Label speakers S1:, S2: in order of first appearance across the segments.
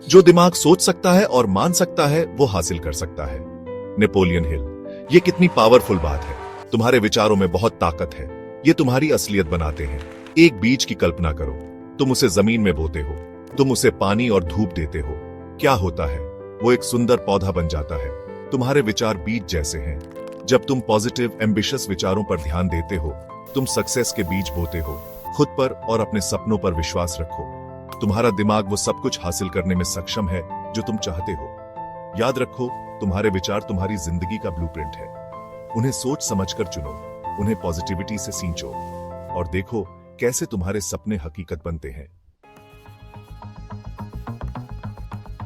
S1: जो दिमाग सोच सकता है और मान सकता है वो हासिल कर सकता है। Napoleon Hill. ये कितनी पावरफुल बात है। तुम्हारे विचारों में बहुत ताकत है, ये तुम्हारी असलियत बनाते हैं। एक बीज की कल्पना करो, तुम उसे जमीन में बोते हो, तुम उसे पानी और धूप देते हो। क्या होता है? वो एक सुंदर पौधा बन जाता है। तुम्हारे विचार बीज जैसे हैं। जब तुम पॉजिटिव एम्बिशियस विचारों पर ध्यान देते हो, तुम सक्सेस के बीज बोते हो। खुद पर और अपने सपनों पर विश्वास रखो। तुम्हारा दिमाग वो सब कुछ हासिल करने में सक्षम है जो तुम चाहते हो। याद रखो, तुम्हारे विचार तुम्हारी जिंदगी का ब्लूप्रिंट है। उन्हें सोच समझकर चुनो, उन्हें पॉजिटिविटी से सींचो और देखो कैसे तुम्हारे सपने हकीकत बनते हैं।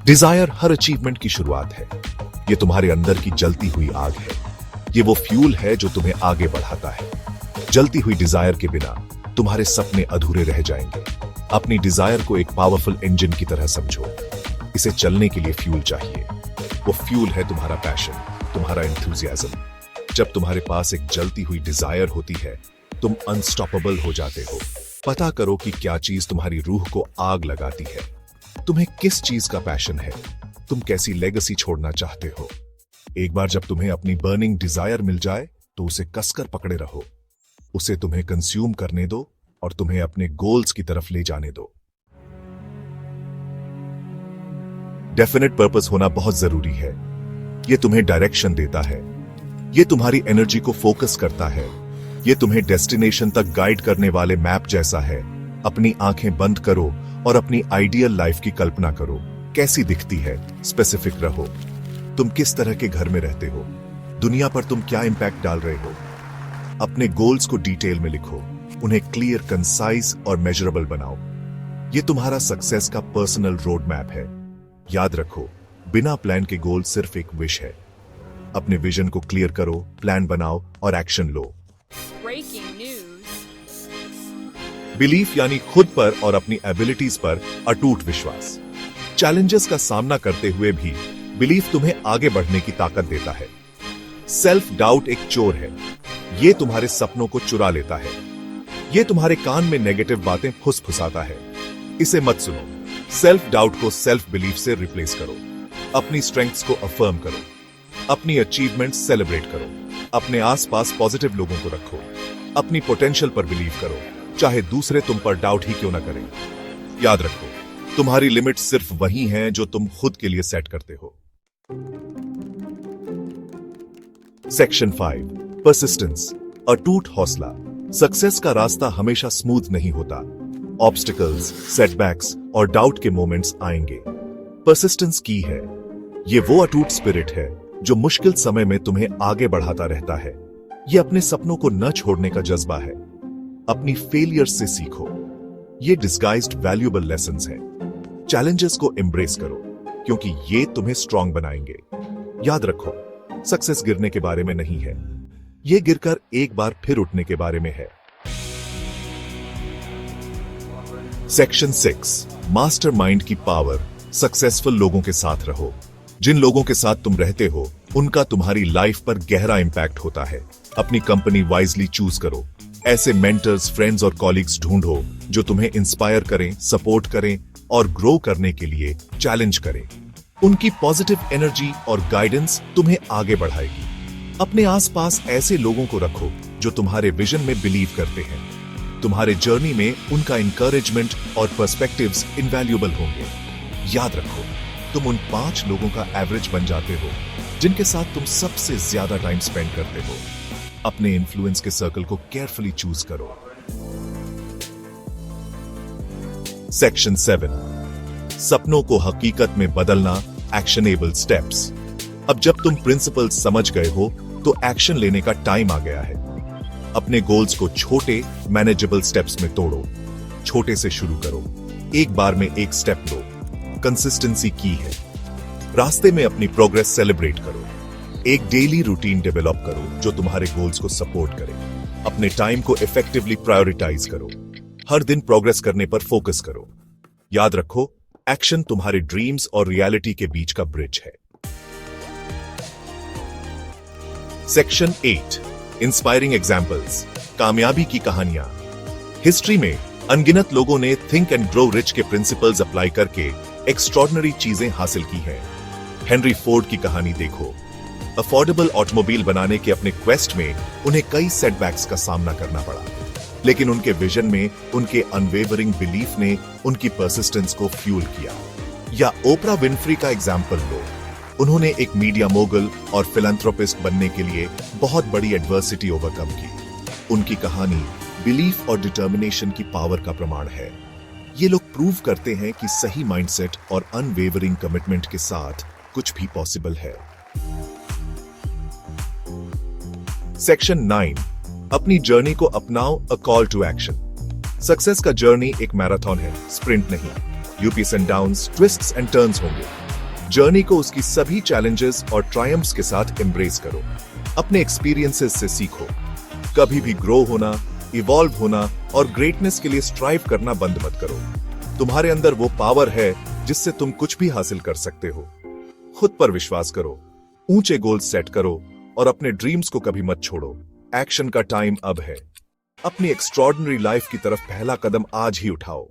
S1: डिजायर हर अचीवमेंट की शुरुआत है। ये तुम्हारे अंदर की जलती हुई आग है। ये वो फ्यूल है जो तुम्हें आगे बढ़ाता है। जलती हुई डिजायर के बिना तुम्हारे सपने अधूरे रह जाएंगे। अपनी डिजायर को एक पावरफुल इंजन की तरह समझो। इसे चलने के लिए फ्यूल चाहिए। वो फ्यूल है तुम्हारा पैशन, तुम्हारा एंथुसियाज्म। जब तुम्हारे पास एक जलती हुई डिजायर होती है, तुम अनस्टॉपेबल हो जाते हो। पता करो कि क्या चीज तुम्हारी रूह को आग लगाती है। तुम्हें किस चीज का पैशन है? तुम कैसी लेगेसी छोड़ना चाहते हो? एक बार जब तुम्हें अपनी बर्निंग डिजायर मिल जाए तो उसे कसकर पकड़े रहो। उसे तुम्हें कंज्यूम करने दो और तुम्हें अपने गोल्स की तरफ ले जाने दो। डेफिनेट पर्पस होना बहुत जरूरी है। यह तुम्हें डायरेक्शन देता है। यह तुम्हारी एनर्जी को फोकस करता है। यह तुम्हें डेस्टिनेशन तक गाइड करने वाले मैप जैसा है। अपनी आंखें बंद करो और अपनी आइडियल लाइफ की कल्पना करो। कैसी दिखती है? स्पेसिफिक रहो। तुम किस तरह के घर में रहते हो? दुनिया पर तुम क्या इंपैक्ट डाल रहे हो? अपने गोल्स को डिटेल में लिखो। उन्हें क्लियर, कंसाइज और मेजरेबल बनाओ। यह तुम्हारा सक्सेस का पर्सनल रोड मैप है। याद रखो, बिना प्लान के गोल सिर्फ एक विश है। अपने विजन को क्लियर करो, प्लान बनाओ और एक्शन लो। बिलीफ यानी खुद पर और अपनी एबिलिटीज पर अटूट विश्वास। चैलेंजेस का सामना करते हुए भी बिलीफ तुम्हें आगे बढ़ने की ताकत देता है। सेल्फ डाउट एक चोर है। यह तुम्हारे सपनों को चुरा लेता है। यह तुम्हारे कान में नेगेटिव बातें फुसफुसाता है। इसे मत सुनो। सेल्फ डाउट को सेल्फ बिलीफ से रिप्लेस करो। अपनी स्ट्रेंथ्स को अफर्म करो। अपनी अचीवमेंट सेलिब्रेट करो। अपने आसपास पॉजिटिव लोगों को रखो। अपनी पोटेंशियल पर बिलीव करो, चाहे दूसरे तुम पर डाउट ही क्यों ना करें। याद रखो, तुम्हारी लिमिट सिर्फ वही हैं जो तुम खुद के लिए सेट करते हो। सेक्शन 5, परसिस्टेंस, अटूट हौसला। सक्सेस का रास्ता हमेशा स्मूथ नहीं होता। ऑब्स्टिकल्स, सेटबैक्स और डाउट के मोमेंट्स आएंगे। परसिस्टेंस की है। ये वो अटूट स्पिरिट है जो मुश्किल समय में तुम्हें आगे बढ़ाता रहता है। ये अपने सपनों को न छोड़ने का जज्बा है। अपनी फेलियर से सीखो। ये डिस्गाइज्ड वैल्यूएबल लेसन्स हैं। चैलेंजेस को एम्ब्रेस करो क्योंकि ये तुम्हें स्ट्रांग बनाएंगे। याद रखो, सक्सेस गिरने के बारे में नहीं है। ये गिरकर एक बार फिर उठने के बारे में है। सेक्शन 6, मास्टरमाइंड की पावर। सक्सेसफुल लोगों के साथ रहो। जिन लोगों के साथ तुम रहते हो उनका तुम्हारी लाइफ पर गहरा इंपैक्ट होता है। अपनी कंपनी वाइजली चूज करो। ऐसे मेंटर्स, फ्रेंड्स और कॉलीग्स ढूंढो जो तुम्हें इंस्पायर करें, सपोर्ट करें और ग्रो करने के लिए चैलेंज करें। उनकी पॉजिटिव एनर्जी और गाइडेंस तुम्हें आगे बढ़ाएगी। अपने आसपास ऐसे लोगों को रखो जो तुम्हारे विजन में बिलीव करते हैं। तुम्हारे जर्नी में उनका इंकरेजमेंट और पर्सपेक्टिव्स इनवैल्यूएबल होंगे। याद रखो, तुम उन 5 लोगों का एवरेज बन जाते हो जिनके साथ तुम सबसे ज्यादा टाइम स्पेंड करते हो। अपने इन्फ्लुएंस के सर्कल को केयरफुली चूज करो। सेक्शन 7, सपनों को हकीकत में बदलना, एक्शनेबल स्टेप्स। अब जब तुम प्रिंसिपल्स समझ गए हो तो एक्शन लेने का टाइम आ गया है। अपने गोल्स को छोटे, मैनेजेबल स्टेप्स में तोड़ो। छोटे से शुरू करो। एक बार में एक स्टेप लो। कंसिस्टेंसी की है। रास्ते में अपनी प्रोग्रेस सेलिब्रेट करो। एक डेली रूटीन डेवलप करो जो तुम्हारे गोल्स को सपोर्ट करे। अपने टाइम को इफेक्टिवली प्रायोरिटाइज करो। हर दिन प्रोग्रेस करने पर फोकस करो। याद रखो, एक्शन तुम्हारे ड्रीम्स और रियलिटी के बीच का ब्रिज है। सेक्शन 8, इंस्पायरिंग एग्जाम्पल्स, कामयाबी की कहानियां। हिस्ट्री में अनगिनत लोगों ने थिंक एंड ग्रो रिच के प्रिंसिपल्स अप्लाई करके एक्स्ट्रॉर्डिनरी चीजें हासिल की हैं। हेनरी फोर्ड की कहानी देखो। अफोर्डेबल ऑटोमोबाइल बनाने के अपने क्वेस्ट में उन्हें कई सेटबैक्स का सामना करना पड़ा, लेकिन उनके विजन में उनके अनवेवरिंग बिलीफ ने उनकी परसिस्टेंस को फ्यूल किया। या ओपरा विनफ्री का एग्जाम्पल लो। उन्होंने एक मीडिया मोगल और फिलैंथ्रोपिस्ट बनने के लिए बहुत बड़ी एडवर्सिटी ओवरकम की। उनकी कहानी बिलीफ और डिटर्मिनेशन की पावर का प्रमाण है। ये लोग प्रूव करते हैं कि सही माइंडसेट और अनवेवरिंग कमिटमेंट के साथ कुछ भी पॉसिबल है। सेक्शन 9, अपनी जर्नी को अपनाओ, a call to action. Success का जर्नी एक मैराथन है, स्प्रिंट नहीं। Ups and downs, twists and turns होंगे। जर्नी को उसकी सभी चैलेंजेस और ट्रायम्फ्स के साथ एम्ब्रेस करो। अपने एक्सपीरियंसेस से सीखो। कभी भी ग्रो होना, इवॉल्व होना और ग्रेटनेस के लिए स्ट्राइव करना बंद मत करो। तुम्हारे अंदर वो पावर है जिससे तुम कुछ भी हासिल कर सकते हो। खुद पर विश्वास करो, ऊंचे गोल्स सेट करो और अपने ड्रीम्स को कभी मत छोड़ो। एक्शन का टाइम अब है। अपनी एक्स्ट्रॉर्डिनरी लाइफ की तरफ पहला कदम आज ही उठाओ।